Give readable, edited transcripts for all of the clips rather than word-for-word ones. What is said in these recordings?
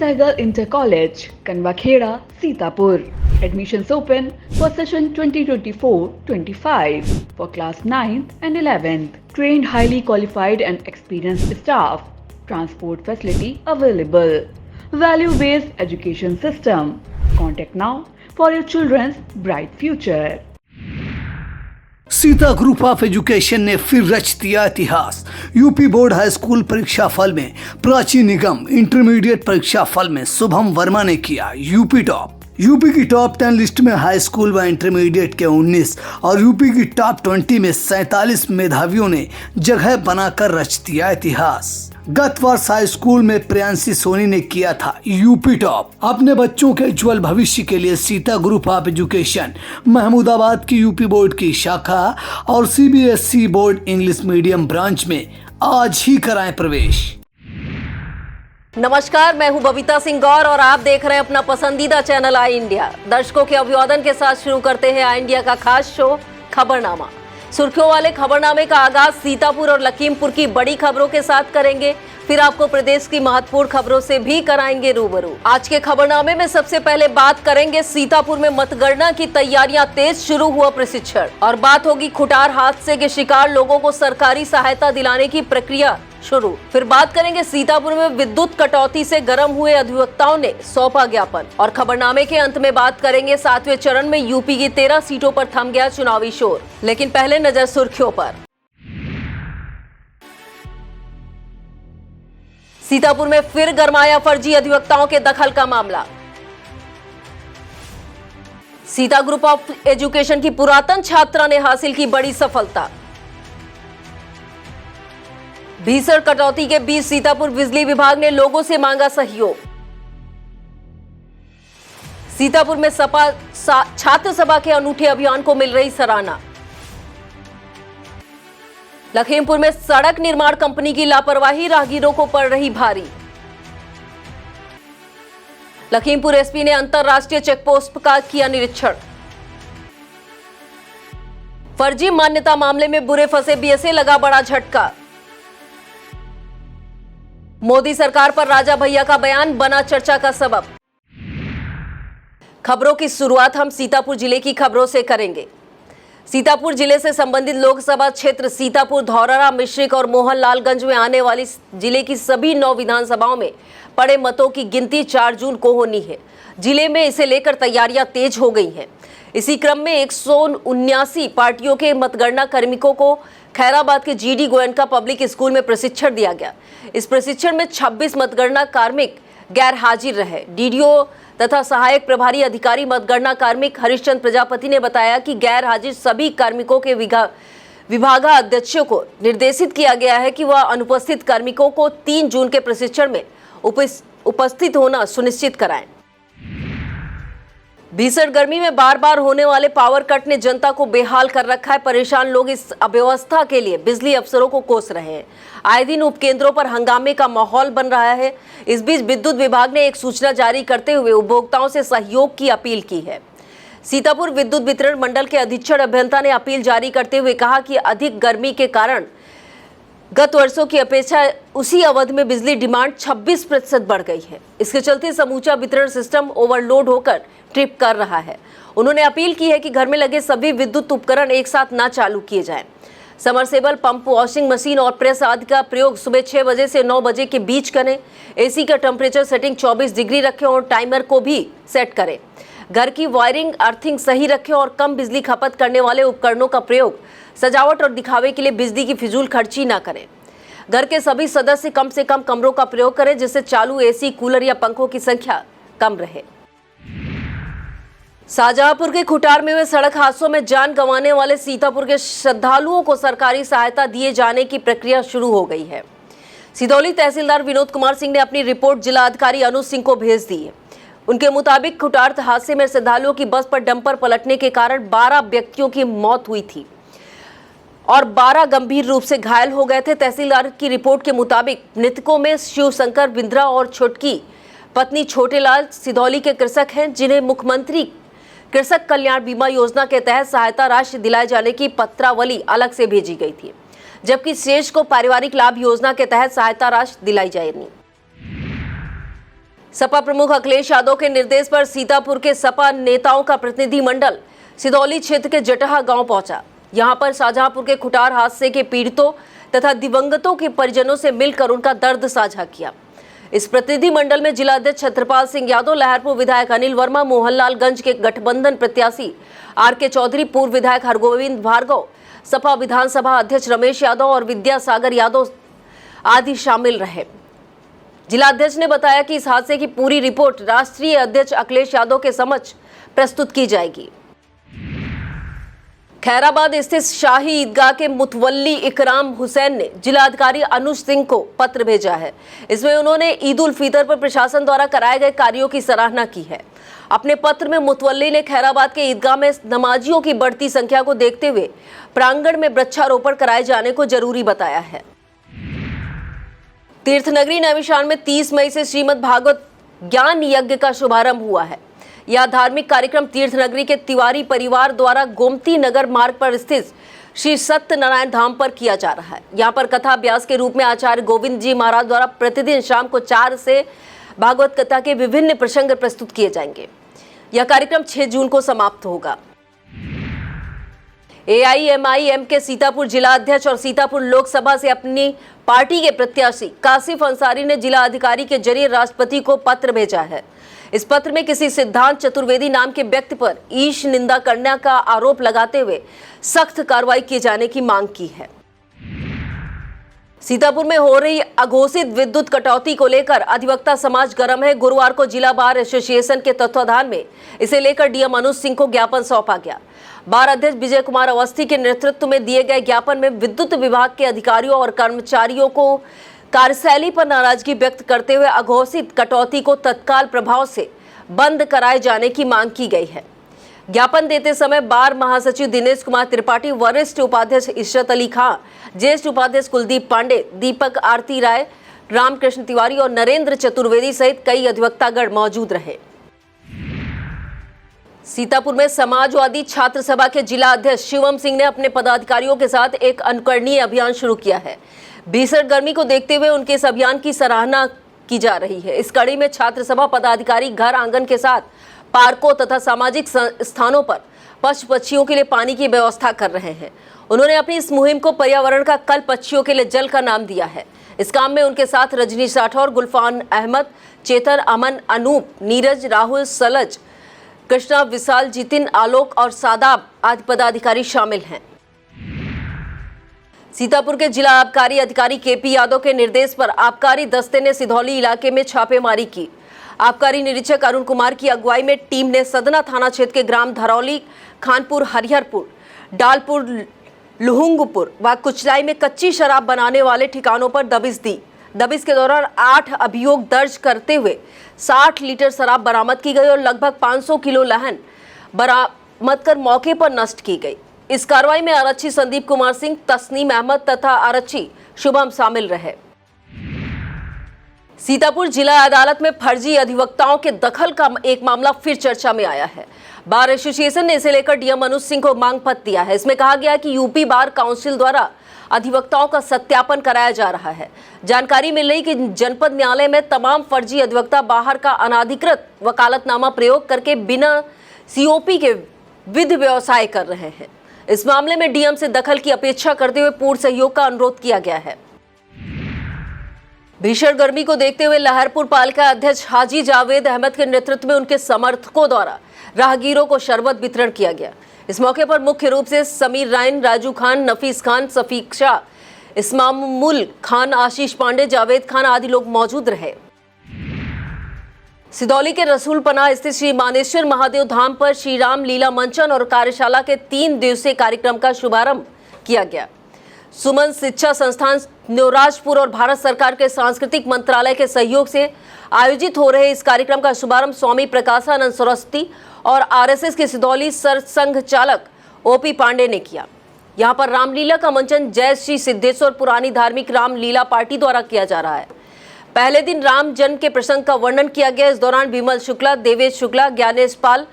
Sehgal Inter College, Kanwakheda, Sitapur. Admissions open for session 2024-25 for class 9th and 11th. Trained, highly qualified and experienced staff. Transport facility available. Value-based education system. Contact now for your children's bright future. Sita group of education ने फिर रच दिया इतिहास। UP board high school परीक्षा फल में प्राची निगम, intermediate परीक्षा फल में शुभम वर्मा ने किया यूपी टॉप। यूपी की टॉप 10 लिस्ट में हाई स्कूल व इंटरमीडिएट के 19 और यूपी की टॉप 20 में 47 मेधावियों ने जगह बनाकर रच दिया इतिहास। गत वर्ष हाई स्कूल में प्रियांशी सोनी ने किया था यूपी टॉप। अपने बच्चों के उज्जवल भविष्य के लिए Sita group of education Mahmudabad की यूपी बोर्ड की शाखा और CBSE board English medium branch में आज ही कराएं प्रवेश। नमस्कार, मैं हूं बबीता सिंह गौर और आप देख रहे हैं अपना पसंदीदा चैनल आई इंडिया। दर्शकों के अभिवादन के साथ शुरू करते हैं आई इंडिया का खास शो खबरनामा। सुर्खियों वाले खबरनामे का आगाज सीतापुर और लखीमपुर की बड़ी खबरों के साथ करेंगे, फिर आपको प्रदेश की महत्वपूर्ण खबरों से भी कराएंगे रूबरू। आज के खबरनामे में सबसे पहले बात करेंगे सीतापुर में मतगणना की तैयारियां तेज, शुरू हुआ प्रशिक्षण। और बात होगी खुटार हादसे के शिकार लोगों को सरकारी सहायता दिलाने की प्रक्रिया शुरू। फिर बात करेंगे सीतापुर में विद्युत कटौती से गर्म हुए अधिवक्ताओं ने सौंपा ज्ञापन। और खबरनामे के अंत में बात करेंगे 7वें चरण में यूपी की 13 सीटों पर थम गया चुनावी शोर। लेकिन पहले नजर सुर्खियों पर। सीतापुर में फिर गरमाया फर्जी अधिवक्ताओं के दखल का मामला। सीता ग्रुप ऑफ एजुकेशन की पुरातन छात्रा ने हासिल की बड़ी सफलता। भीषण कटौती के बीच सीतापुर बिजली विभाग ने लोगों से मांगा सहयोग। सीतापुर में सपा छात्र सभा के अनूठे अभियान को मिल रही सराहना। लखीमपुर में सड़क निर्माण कंपनी की लापरवाही राहगीरों को पड़ रही भारी। लखीमपुर एसपी ने अंतरराष्ट्रीय चेकपोस्ट का किया निरीक्षण। फर्जी मान्यता मामले में बुरे फंसे बीएसए, लगा बड़ा झटका। मोदी सरकार पर राजा भैया का बयान बना चर्चा का सबब। खबरों की शुरुआत हम सीतापुर जिले की खबरों से करेंगे। सीतापुर जिले से संबंधित लोकसभा क्षेत्र सीतापुर, धौरहरा, मिश्रिक और मोहनलालगंज में आने वाली जिले की सभी 9 विधानसभाओं में पड़े मतों की गिनती 4 जून को होनी है। जिले में इसे लेकर तैयारियां तेज हो गई हैं। इसी क्रम में 179 पार्टियों के मतगणना कार्मिकों को खैराबाद के जीडी गोयनका पब्लिक स्कूल में प्रशिक्षण दिया गया। इस प्रशिक्षण में 26 मतगणना कार्मिक गैर हाजिर रहे। डीडीओ तथा सहायक प्रभारी अधिकारी मतगणना कार्मिक हरिश्चंद्र प्रजापति ने बताया कि गैर हाजिर सभी कार्मिकों के विभागाध्यक्षों को निर्देशित किया गया है कि वह अनुपस्थित कार्मिकों को 3 जून के प्रशिक्षण में उपस्थित होना सुनिश्चित कराएं। भीषण गर्मी में बार बार होने वाले पावर कट ने जनता को बेहाल कर रखा है। परेशान लोग इस अव्यवस्था के लिए बिजली अफसरों को कोस रहे हैं। आए दिन उपकेंद्रों पर हंगामे का माहौल बन रहा है। इस बीच विद्युत विभाग ने एक सूचना जारी करते हुए उपभोक्ताओं से सहयोग की अपील की है। सीतापुर विद्युत वितरण मंडल के अधीक्षण अभियंता ने अपील जारी करते हुए कहा कि अधिक गर्मी के कारण गत वर्षों की अपेक्षा उसी अवधि में बिजली डिमांड 26% बढ़ गई है। इसके चलते समूचा वितरण सिस्टम ओवरलोड होकर ट्रिप कर रहा है। उन्होंने अपील की है कि घर में लगे सभी विद्युत उपकरण एक साथ ना चालू किए जाएं। समरसेबल पंप, वॉशिंग मशीन और प्रेस आदि का प्रयोग सुबह 6 बजे से 9 बजे के बीच करें। एसी का टेम्परेचर सेटिंग 24 डिग्री रखें और टाइमर को भी सेट करें। घर की वायरिंग अर्थिंग सही रखें और कम बिजली खपत करने वाले उपकरणों का प्रयोग सजावट और दिखावे के लिए बिजली की फिजूल खर्ची ना करें। घर के सभी सदस्य कम से कम कमरों का प्रयोग करें जिससे चालू एसी, कूलर या पंखों की संख्या कम रहे। शाहजहांपुर के खुटार में हुए सड़क हादसों में जान गंवाने वाले सीतापुर के श्रद्धालुओं को सरकारी सहायता दिए जाने की प्रक्रिया शुरू हो गई है। सिदौली तहसीलदार विनोद कुमार सिंह ने अपनी रिपोर्ट जिला अधिकारी अनुज सिंह को भेज दी है। उनके मुताबिक खुटार हादसे में श्रद्धालुओं की बस पर डंपर पलटने के कारण 12 व्यक्तियों की मौत हुई थी और 12 गंभीर रूप से घायल हो गए थे। तहसीलदार की रिपोर्ट के मुताबिक मृतकों में शिवशंकर बिंद्रा और छोटकी पत्नी छोटेलाल सिदौली के कृषक हैं, जिन्हें मुख्यमंत्री कृषक कल्याण बीमा योजना के तहत सहायता राशि दिलाए जाने की पत्रावली अलग से भेजी गई थी, जबकि शेष को पारिवारिक लाभ योजना के तहत सहायता राशि दिलाई जाएगी। सपा प्रमुख अखिलेश यादव के निर्देश पर सीतापुर के सपा नेताओं का प्रतिनिधि मंडल सिदौली क्षेत्र के जटहा गांव पहुंचा। यहां पर शाहजहांपुर के खुटार हादसे के पीड़ितों तथा दिवंगतों के परिजनों से मिलकर उनका दर्द साझा किया। इस प्रतिनिधि मंडल में जिला अध्यक्ष छत्रपाल सिंह यादव, लहरपुर विधायक अनिल वर्मा, मोहनलालगंज के गठबंधन प्रत्याशी आर.के. चौधरी, पूर्व विधायक हरगोविंद भार्गव, सपा विधानसभा अध्यक्ष रमेश यादव और विद्यासागर यादव आदि शामिल रहे। जिला अध्यक्ष ने बताया कि इस हादसे की पूरी रिपोर्ट राष्ट्रीय अध्यक्ष अखिलेश यादव के समक्ष प्रस्तुत की जाएगी। खैराबाद स्थित शाही ईदगाह के मुतवल्ली इकराम हुसैन ने जिलाधिकारी अनुज सिंह को पत्र भेजा है। इसमें उन्होंने ईद उल फितर पर प्रशासन द्वारा कराए गए कार्यों की सराहना की है। अपने पत्र में मुतवल्ली ने खैराबाद के ईदगाह में नमाजियों की बढ़ती संख्या को देखते हुए प्रांगण में वृक्षारोपण कराए जाने को जरूरी बताया है। तीर्थनगरी नैमिषारण्य में 30 मई से श्रीमद् भागवत ज्ञान यज्ञ का शुभारंभ हुआ है। यह धार्मिक कार्यक्रम तीर्थनगरी के तिवारी परिवार द्वारा गोमती नगर मार्ग पर स्थित श्री सत्यनारायण धाम पर किया जा रहा है। यहाँ पर कथा अभ्यास के रूप में आचार्य गोविंद जी महाराज द्वारा प्रतिदिन शाम को 4 से भागवत कथा के विभिन्न प्रसंग प्रस्तुत किए जाएंगे। यह कार्यक्रम 6 जून को समाप्त होगा। AIMIM के सीतापुर जिला अध्यक्ष और सीतापुर लोकसभा से अपनी पार्टी के प्रत्याशी कासिफ अंसारी ने जिला अधिकारी के जरिए राष्ट्रपति को पत्र भेजा है। इस पत्र में किसी सिद्धांत चतुर्वेदी नाम के व्यक्ति पर ईश निंदा करने का आरोप लगाते हुए सख्त कार्रवाई किए जाने की मांग की है। सीतापुर में हो रही अघोषित विद्युत कटौती को लेकर अधिवक्ता समाज गर्म है। गुरुवार को जिला बार एसोसिएशन के तत्वाधान में इसे लेकर डीएम अनुज सिंह को ज्ञापन सौंपा गया। बार अध्यक्ष विजय कुमार अवस्थी के नेतृत्व में दिए गए ज्ञापन में विद्युत विभाग के अधिकारियों और कर्मचारियों को कार्यशैली पर नाराजगी व्यक्त करते हुए अघोषित कटौती को तत्काल प्रभाव से बंद कराए जाने की मांग की गई है। ज्ञापन देते समय बार महासचिव दिनेश कुमार त्रिपाठी, वरिष्ठ उपाध्यक्ष इशरत अली खां, ज्येष्ठ उपाध्यक्ष कुलदीप पांडे, दीपक आरती राय, रामकृष्ण तिवारी और नरेंद्र चतुर्वेदी सहित कई अधिवक्तागण मौजूद रहे। सीतापुर में समाजवादी छात्र सभा के जिला अध्यक्ष शिवम सिंह ने अपने पदाधिकारियों के साथ एक अनुकरणीय अभियान शुरू किया है। भीषण गर्मी को देखते हुए उनके इस अभियान की सराहना की जा रही है। इस कड़ी में छात्र सभा पदाधिकारी घर आंगन के साथ पार्कों तथा सामाजिक स्थानों पर पशु पक्षियों के लिए पानी की व्यवस्था कर रहे हैं। उन्होंने अपनी इस मुहिम को पर्यावरण का कल पक्षियों के लिए जल का नाम दिया है। इस काम में उनके साथ रजनीश राठौर, गुलफान अहमद, चेतन, अमन, अनूप, नीरज, राहुल, सलज, कृष्णा, विशाल, जितिन, आलोक और सादाब आदि पदाधिकारी शामिल हैं। सीतापुर के जिला आबकारी अधिकारी केपी यादव के निर्देश पर आबकारी दस्ते ने सिधौली इलाके में छापेमारी की। आबकारी निरीक्षक अरुण कुमार की अगुवाई में टीम ने सदना थाना क्षेत्र के ग्राम धरौली, खानपुर, हरिहरपुर, डालपुर, लुहुंगपुर व कुचलाई में कच्ची शराब बनाने वाले ठिकानों पर दबिश दी। दबिश के दौरान 8 अभियोग दर्ज करते हुए 60 लीटर शराब बरामद की गई और लगभग 500 किलो लहन बरामद कर मौके पर नष्ट की गई। इस कार्रवाई में आरक्षी संदीप कुमार सिंह, तस्नीम अहमद तथा आरक्षी शुभम शामिल रहे। सीतापुर जिला अदालत में फर्जी अधिवक्ताओं के दखल का एक मामला फिर चर्चा में आया है। बार एसोसिएशन ने इसे लेकर डीएम अनुज सिंह को मांग पत्र दिया है। इसमें कहा गया है कि यूपी बार काउंसिल द्वारा अधिवक्ताओं का सत्यापन कराया जा रहा है। जानकारी मिल रही कि जनपद न्यायालय में तमाम फर्जी अधिवक्ता बाहर का अनाधिकृत वकालतनामा प्रयोग करके बिना सीओपी के विधि व्यवसाय कर रहे हैं। इस मामले में डीएम से दखल की अपेक्षा करते हुए पूर्ण सहयोग का अनुरोध किया गया है। भीषण गर्मी को देखते हुए लहरपुर पालिका अध्यक्ष हाजी जावेद अहमद के नेतृत्व में उनके समर्थकों द्वारा राहगीरों को शरबत वितरण किया गया। इस मौके पर मुख्य रूप से समीर रायन, राजू खान, नफीस खान, सफीक शाह, इस्मामुल खान, आशीष पांडे, जावेद खान आदि लोग मौजूद रहे। सिदौली के रसूलपना स्थित श्री मानेश्वर महादेव धाम पर श्री राम लीला मंचन और कार्यशाला के 3 दिवसीय कार्यक्रम का शुभारंभ किया गया। सुमन शिक्षा संस्थान न्योराजपुर और भारत सरकार के सांस्कृतिक मंत्रालय के सहयोग से आयोजित हो रहे इस कार्यक्रम का शुभारंभ स्वामी प्रकाशानंद सरस्वती और आरएसएस के सिदौली सरसंघ चालक ओपी पांडे ने किया। यहाँ पर रामलीला का मंचन जय श्री सिद्धेश्वर पुरानी धार्मिक रामलीला पार्टी द्वारा किया जा रहा है। पहले दिन राम जन्म के प्रसंग का वर्णन किया गया। इस दौरान विमल शुक्ला, देवेश शुक्ला, ज्ञानेश पाल,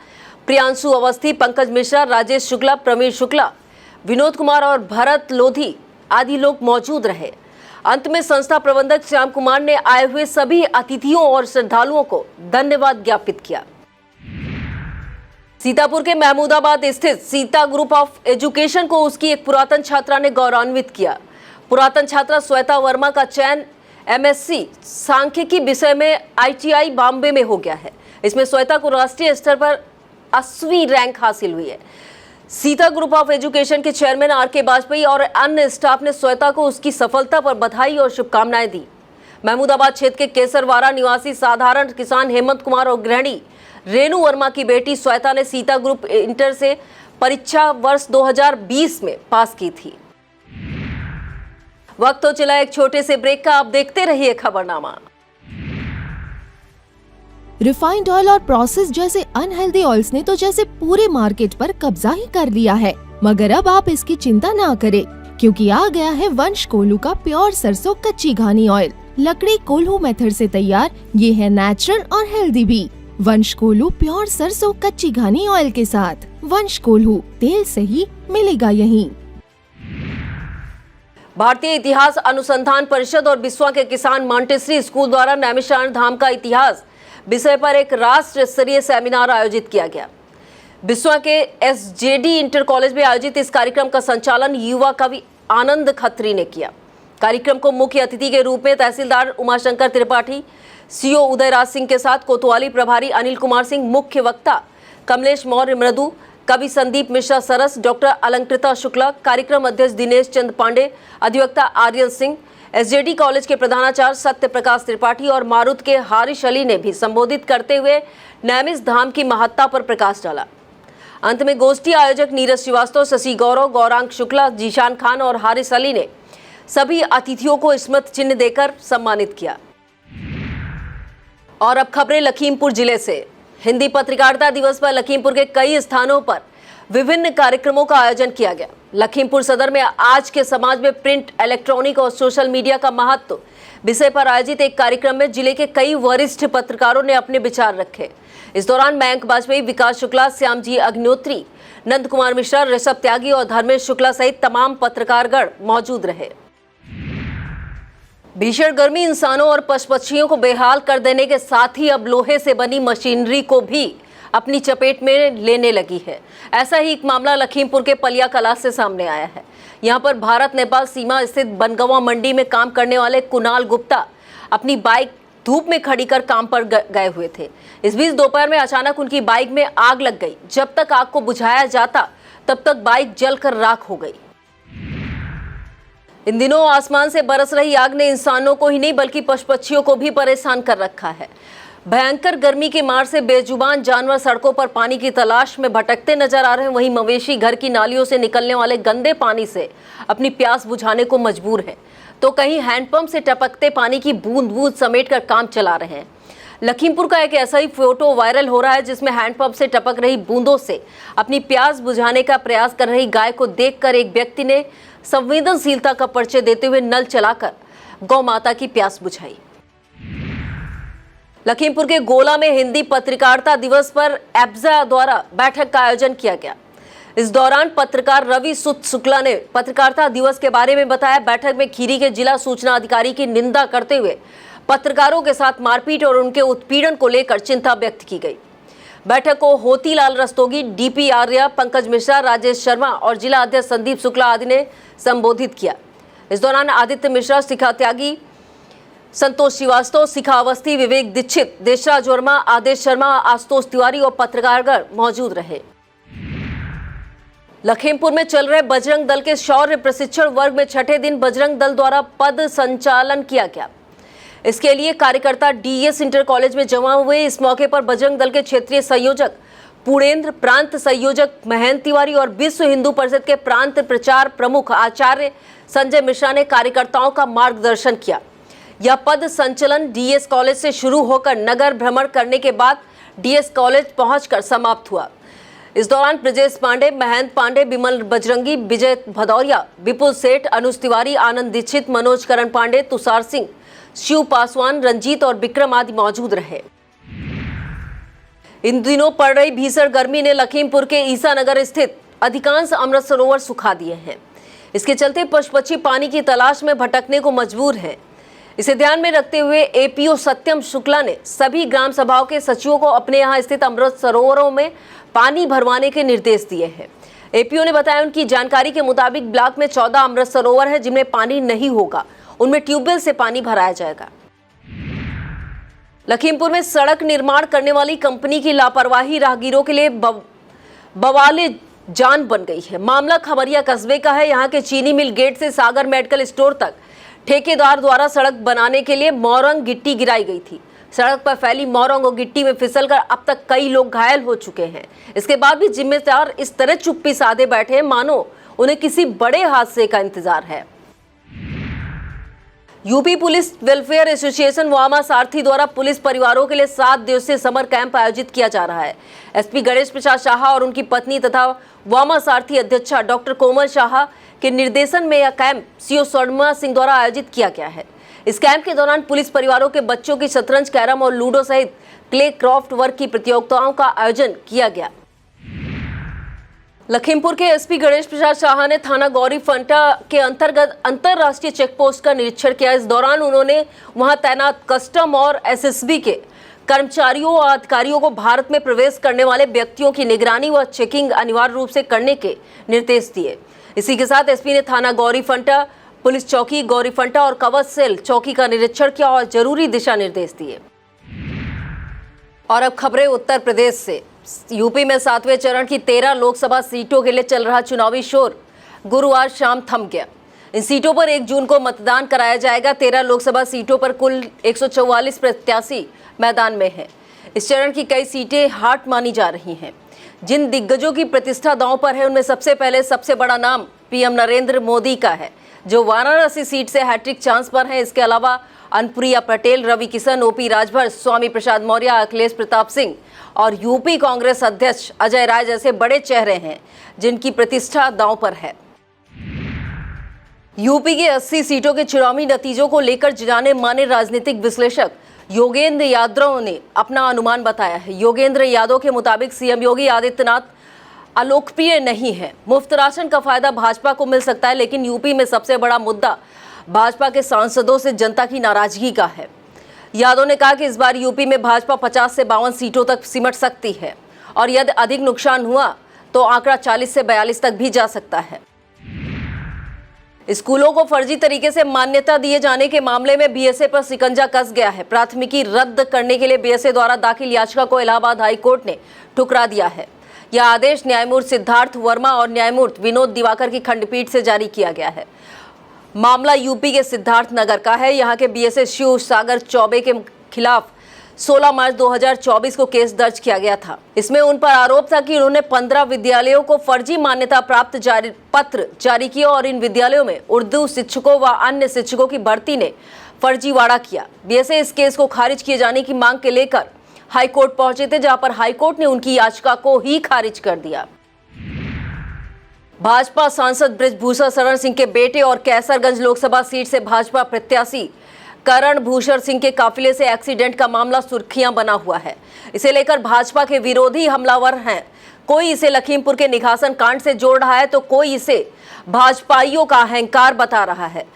प्रियांशु अवस्थी, पंकज मिश्रा, राजेश शुक्ला, प्रवीण शुक्ला, विनोद कुमार और भरत लोधी आदि लोग मौजूद रहे। अंत में संस्था प्रबंधक श्याम कुमार ने आए हुए सभी अतिथियों और श्रद्धालुओं को धन्यवाद ज्ञापित किया। सीतापुर के महमूदाबाद स्थित सीता ग्रुप ऑफ एजुकेशन को उसकी एक पुरातन छात्रा ने गौरवान्वित किया। पुरातन छात्रा श्वेता वर्मा का चयन MSc सांख्यिकी विषय में ITI बॉम्बे में हो गया है। इसमें श्वेता को राष्ट्रीय स्तर पर 80वीं रैंक हासिल हुई है। सीता ग्रुप ऑफ एजुकेशन के चेयरमैन RK वाजपेयी और अन्य स्टाफ ने श्वेता को उसकी सफलता पर बधाई और शुभकामनाएं दी। महमूदाबाद क्षेत्र के केसरवाड़ा निवासी साधारण किसान हेमंत कुमार और गृहिणी रेणु वर्मा की बेटी श्वेता ने सीता ग्रुप इंटर से परीक्षा वर्ष 2020 में पास की थी। वक्त हो चला एक छोटे से ब्रेक का, आप देखते रहिए खबरनामा। रिफाइंड ऑयल और प्रोसेस जैसे अनहेल्दी ऑयल्स ने तो जैसे पूरे मार्केट पर कब्जा ही कर लिया है, मगर अब आप इसकी चिंता ना करें, क्योंकि आ गया है वंश कोल्हू का प्योर सरसों कच्ची घानी ऑयल। लकड़ी कोल्हू मेथड से तैयार, ये है नेचुरल और हेल्दी भी। वंश कोल्हू प्योर सरसों कच्ची घानी ऑयल के साथ। वंश कोल्हू, तेल सही मिलेगा यहीं। भारतीय इतिहास अनुसंधान परिषद और बिस्वा के किसान मॉन्टेसरी स्कूल द्वारा नैमिषारण्य धाम का इतिहास विषय पर एक राष्ट्र स्तरीय सेमिनार आयोजित किया गया। बिस्वा के SJD इंटर कॉलेज में आयोजित इस कार्यक्रम का संचालन युवा कवि आनंद खत्री ने किया। कार्यक्रम को मुख्य अतिथि के रूप में तहसीलदार उमाशंकर त्रिपाठी, CO उदयराज सिंह के साथ कोतवाली प्रभारी अनिल कुमार सिंह, मुख्य वक्ता कमलेश मौर्य मृदु, कवि संदीप मिश्रा सरस, डॉक्टर अलंकृता शुक्ला, कार्यक्रम अध्यक्ष दिनेश चंद पांडे, अधिवक्ता आर्यन सिंह, SJD कॉलेज के प्रधानाचार्य सत्य प्रकाश त्रिपाठी और मारुत के हारिश अली ने भी संबोधित करते हुए नैमिष धाम की महत्ता पर प्रकाश डाला। अंत में गोष्ठी आयोजक नीरज श्रीवास्तव, शशि गौरव, गौरांग शुक्ला, जीशान खान और हारिस अली ने सभी अतिथियों को स्मृति चिन्ह देकर सम्मानित किया। और अब खबरें लखीमपुर जिले से। हिंदी पत्रकारिता दिवस पर लखीमपुर के कई स्थानों पर विभिन्न कार्यक्रमों का आयोजन किया गया। लखीमपुर सदर में आज के समाज में प्रिंट, इलेक्ट्रॉनिक और सोशल मीडिया का महत्व विषय पर आयोजित एक कार्यक्रम में जिले के कई वरिष्ठ पत्रकारों ने अपने विचार रखे। इस दौरान मयंक वाजपेयी, विकास शुक्ला, श्यामजी अग्निहोत्री, नंद कुमार मिश्रा, ऋषभ त्यागी और धर्मेश शुक्ला सहित तमाम पत्रकारगण मौजूद रहे। भीषण गर्मी इंसानों और पशु पक्षियों को बेहाल कर देने के साथ ही अब लोहे से बनी मशीनरी को भी अपनी चपेट में लेने लगी है। ऐसा ही एक मामला लखीमपुर के पलिया कला से सामने आया है। यहाँ पर भारत नेपाल सीमा स्थित बनगवा मंडी में काम करने वाले कुणाल गुप्ता अपनी बाइक धूप में खड़ी कर काम पर गए हुए थे। इस बीच दोपहर में अचानक उनकी बाइक में आग लग गई। जब तक आग को बुझाया जाता तब तक बाइक जलकर राख हो गई। इन दिनों आसमान से बरस रही आग ने इंसानों को ही नहीं बल्कि पशु पक्षियों को भी परेशान कर रखा है। भयंकर गर्मी की मार से बेजुबान जानवर सड़कों पर पानी की तलाश में भटकते नजर आ रहे हैं। वहीं मवेशी घर की नालियों से निकलने वाले गंदे पानी से अपनी प्यास बुझाने को मजबूर है, तो कहीं हैंडपंप से टपकते पानी की बूंद बूंद समेट कर काम चला रहे हैं। लखीमपुर का एक ऐसा ही फोटो वायरल हो रहा है जिसमें हैंडपंप से टपक रही बूंदों से अपनी प्यास बुझाने का प्रयास कर रही गाय को देखकर एक व्यक्ति ने संवेदनशीलता का परिचय देते हुए नल चलाकर गौ माता की प्यास बुझाई। लखीमपुर के गोला में हिंदी पत्रकारिता दिवस पर एब्जा द्वारा बैठक का आयोजन किया गया। इस दौरान पत्रकार रवि सुत शुक्ला ने पत्रकारिता दिवस के बारे में बताया। बैठक में खीरी के जिला सूचना अधिकारी की निंदा करते हुए पत्रकारों के साथ मारपीट और उनके उत्पीड़न को लेकर चिंता व्यक्त की गई। बैठक को होतीलाल रस्तोगी, DP आर्या, पंकज मिश्रा, राजेश शर्मा और जिला अध्यक्ष संदीप शुक्ला आदि ने संबोधित किया। इस दौरान आदित्य मिश्रा, शिखा त्यागी, संतोष श्रीवास्तव, शिखा अवस्थी, विवेक दीक्षित, देशराज वर्मा, आदेश शर्मा, आशुतोष तिवारी और पत्रकारगण मौजूद रहे। लखीमपुर में चल रहे बजरंग दल के शौर्य प्रशिक्षण वर्ग में छठे दिन बजरंग दल द्वारा पद संचालन किया गया। इसके लिए कार्यकर्ता DS इंटर कॉलेज में जमा हुए। इस मौके पर बजरंग दल के क्षेत्रीय संयोजक पुणेंद्र, प्रांत संयोजक महेंद्र तिवारी और विश्व हिंदू परिषद के प्रांत प्रचार प्रमुख आचार्य संजय मिश्रा ने कार्यकर्ताओं का मार्गदर्शन किया। यह पद संचलन DS कॉलेज से शुरू होकर नगर भ्रमण करने के बाद DS कॉलेज पहुंचकर समाप्त हुआ। इस दौरान ब्रजेश पांडे, महेंद्र पांडे, विमल बजरंगी, विजय भदौरिया, विपुल सेठ, अनुज तिवारी, आनंद दीक्षित, मनोज करण पांडे, तुषार सिंह, शिव पासवान, रंजीत और विक्रम आदि मौजूद रहे। इन दिनों पड़ रही भीषण गर्मी ने लखीमपुर के ईसानगर स्थित अधिकांश अमृत सरोवर सुखा दिए हैं। इसके चलते पशु पक्षी पानी की तलाश में भटकने को मजबूर हैं। इसे ध्यान में रखते हुए एपीओ सत्यम शुक्ला ने सभी ग्राम सभाओं के सचिवों को अपने यहाँ स्थित अमृत सरोवरों में पानी भरवाने के निर्देश दिए हैं। एपीओ ने बताया उनकी जानकारी के मुताबिक ब्लॉक में 14 अमृत सरोवर है जिनमें पानी नहीं होगा, उनमें ट्यूबवेल से पानी भराया जाएगा। लखीमपुर में सड़क निर्माण करने वाली कंपनी की लापरवाही राहगीरों के लिए बवाले जान बन गई है। मामला खबरिया कस्बे का है। यहाँ के चीनी मिल गेट से सागर मेडिकल स्टोर तक ठेकेदार द्वारा सड़क बनाने के लिए मोरंग गिट्टी गिराई गई थी। सड़क पर फैली मोरंग और गिट्टी में फिसलकर अब तक कई लोग घायल हो चुके हैं। इसके बाद भी जिम्मेदार इस तरह चुप्पी साधे बैठे हैं मानो उन्हें किसी बड़े हादसे का इंतजार है। यूपी पुलिस वेलफेयर एसोसिएशन वामा सारथी द्वारा पुलिस परिवारों के लिए 7 दिवसीय समर कैंप आयोजित किया जा रहा है। एसपी गणेश प्रसाद शाह और उनकी पत्नी तथा वामा सारथी अध्यक्षा डॉक्टर कोमल शाह के निर्देशन में यह कैंप सीओ स्वर्णिमा सिंह द्वारा आयोजित किया गया है। इस कैंप के दौरान पुलिस परिवारों के बच्चों की शतरंज, कैरम और लूडो सहित क्ले क्राफ्ट वर्क की प्रतियोगिताओं का आयोजन किया गया। लखीमपुर के एसपी गणेश प्रसाद शाह ने थाना गौरी फंटा के अंतर्गत अंतरराष्ट्रीय चेक पोस्ट का निरीक्षण किया। इस दौरान उन्होंने वहां तैनात कस्टम और एसएसबी के कर्मचारियों और अधिकारियों को भारत में प्रवेश करने वाले व्यक्तियों की निगरानी व चेकिंग अनिवार्य रूप से करने के निर्देश दिए। इसी के साथ एसपी ने थाना गौरी फंटा, पुलिस चौकी गौरी फंटा और कवच सेल चौकी का निरीक्षण किया और जरूरी दिशा निर्देश दिए। और अब खबरें उत्तर प्रदेश से। यूपी में 7वें चरण की 13 लोकसभा सीटों के लिए चल रहा चुनावी शोर गुरुवार शाम थम गया। इन सीटों पर 1 जून को मतदान कराया जाएगा। 13 लोकसभा सीटों पर कुल 144 प्रत्याशी मैदान में हैं। इस चरण की कई सीटें हाट मानी जा रही हैं। जिन दिग्गजों की प्रतिष्ठा दांव पर है उनमें सबसे पहले सबसे बड़ा नाम पीएम नरेंद्र मोदी का है, जो वाराणसी सीट से हैट्रिक चांस पर हैं। इसके अलावा अनुप्रिया पटेल, रवि किशन, ओपी राजभर, स्वामी प्रसाद मौर्य, अखिलेश प्रताप सिंह और यूपी कांग्रेस अध्यक्ष अजय राय जैसे बड़े चेहरे हैं जिनकी प्रतिष्ठा दांव पर है। यूपी के 80 सीटों के चुनावी नतीजों को लेकर जाने माने राजनीतिक विश्लेषक योगेंद्र यादव ने अपना अनुमान बताया है। योगेंद्र यादव के मुताबिक सीएम योगी आदित्यनाथ अलोकप्रिय नहीं है। मुफ्त राशन का फायदा भाजपा को मिल सकता है, लेकिन यूपी में सबसे बड़ा मुद्दा भाजपा के सांसदों से जनता की नाराजगी का है। यादव ने कहा कि इस बार यूपी में भाजपा 50 से 52 सीटों तक सिमट सकती है और यदि अधिक नुकसान हुआ तो आंकड़ा 40 से 42 तक भी जा सकता है। स्कूलों को फर्जी तरीके से मान्यता दिए जाने के मामले में बीएसए पर शिकंजा कस गया है। प्राथमिकी रद्द करने के लिए बीएसए द्वारा दाखिल याचिका को इलाहाबाद हाई कोर्ट ने ठुकरा दिया है। यह आदेश न्यायमूर्ति सिद्धार्थ वर्मा और न्यायमूर्ति विनोद दिवाकर की खंडपीठ से जारी किया गया है। मामला यूपी के सिद्धार्थ नगर का है। यहाँ के बीएसए शिव सागर चौबे के खिलाफ 16 मार्च 2024 को केस दर्ज किया गया था। इसमें उन पर आरोप था कि उन्होंने 15 विद्यालयों को फर्जी मान्यता प्राप्त पत्र जारी किया और इन विद्यालयों में उर्दू शिक्षकों व अन्य शिक्षकों की भर्ती ने फर्जीवाड़ा किया। बीएसए इस केस को खारिज किए जाने की मांग के लेकर हाईकोर्ट पहुंचे थे, जहां पर हाईकोर्ट ने उनकी याचिका को ही खारिज कर दिया। भाजपा सांसद बृजभूषण शरण सिंह के बेटे और कैसरगंज लोकसभा सीट से भाजपा प्रत्याशी करण भूषण सिंह के काफिले से एक्सीडेंट का मामला सुर्खियां बना हुआ है। इसे लेकर भाजपा के विरोधी हमलावर हैं। कोई इसे लखीमपुर के निघासन कांड से जोड़ रहा है तो कोई इसे भाजपाइयों का अहंकार बता रहा है।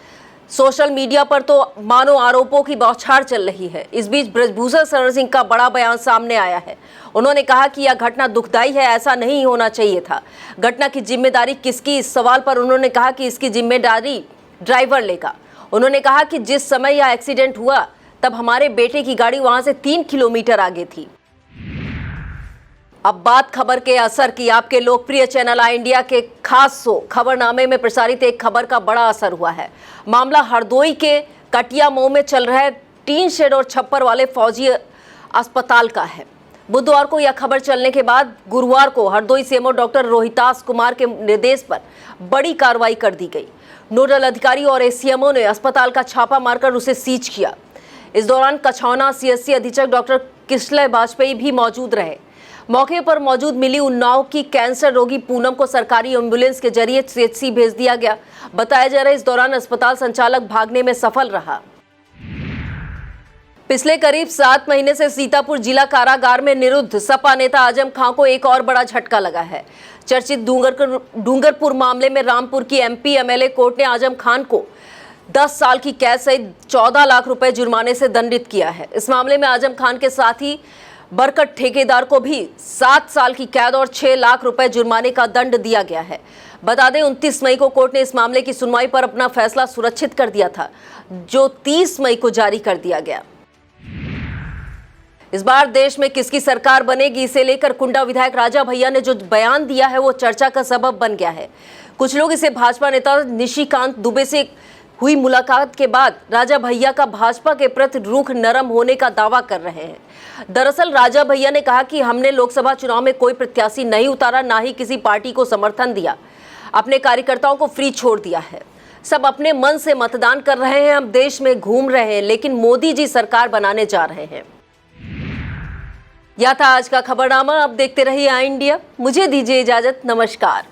सोशल मीडिया पर तो मानो आरोपों की बौछार चल रही है। इस बीच बृजभूषण शरण सिंह का बड़ा बयान सामने आया है। उन्होंने कहा कि यह घटना दुखदाई है, ऐसा नहीं होना चाहिए था। घटना की जिम्मेदारी किसकी, इस सवाल पर उन्होंने कहा कि इसकी जिम्मेदारी ड्राइवर लेगा। उन्होंने कहा कि जिस समय यह एक्सीडेंट हुआ तब हमारे बेटे की गाड़ी वहां से 3 किलोमीटर आगे थी। अब बात खबर के असर की। आपके लोकप्रिय चैनल आई इंडिया के खास शो खबरनामे में प्रसारित एक खबर का बड़ा असर हुआ है। मामला हरदोई के कटिया मऊ में चल रहे टीन शेड और छप्पर वाले फौजी अस्पताल का है। बुधवार को यह खबर चलने के बाद गुरुवार को हरदोई सीएमओ डॉक्टर रोहितास कुमार के निर्देश पर बड़ी कार्रवाई कर दी गई। नोडल अधिकारी और एसीएमओ ने अस्पताल का छापा मारकर उसे सीज किया। इस दौरान कछौना सीएससी अधीक्षक डॉक्टर किशलय वाजपेयी भी मौजूद रहे। मौके पर मौजूद मिली उन्नाव की कैंसर रोगी पूनम को सरकारी एम्बुलेंस के जरिए सीएचसी भेज दिया गया। बताया जा रहा है इस दौरान अस्पताल संचालक भागने में सफल रहा। पिछले करीब 7 महीने से सीतापुर जिला कारागार में निरुद्ध सपा नेता आजम खां को एक और बड़ा झटका लगा है। चर्चित डूंगरपुर मामले में रामपुर की एमपी एमएलए कोर्ट ने आजम खान को 10 साल की कैद सहित 14 लाख रुपए जुर्माने से दंडित किया है। इस मामले में आजम खान के साथ ही बरकत ठेकेदार को भी 7 साल की कैद और 6 लाख रुपए जुर्माने का दंड दिया गया है। बता दें 29 मई को कोर्ट ने इस मामले की सुनवाई पर अपना फैसला सुरक्षित कर दिया था, जो 30 मई को जारी कर दिया गया। इस बार देश में किसकी सरकार बनेगी, इसे लेकर कुंडा विधायक राजा भैया ने जो बयान दिया है वो चर्चा का सबब बन गया है। कुछ लोग इसे भाजपा नेता निशिकांत दुबे से हुई मुलाकात के बाद राजा भैया का भाजपा के प्रति रुख नरम होने का दावा कर रहे हैं। दरअसल राजा भैया ने कहा कि हमने लोकसभा चुनाव में कोई प्रत्याशी नहीं उतारा, ना ही किसी पार्टी को समर्थन दिया, अपने कार्यकर्ताओं को फ्री छोड़ दिया है। सब अपने मन से मतदान कर रहे हैं, हम देश में घूम रहे हैं, लेकिन मोदी जी सरकार बनाने जा रहे हैं। यह था आज का खबरनामा। अब देखते रहिए आई इंडिया। मुझे दीजिए इजाजत। नमस्कार।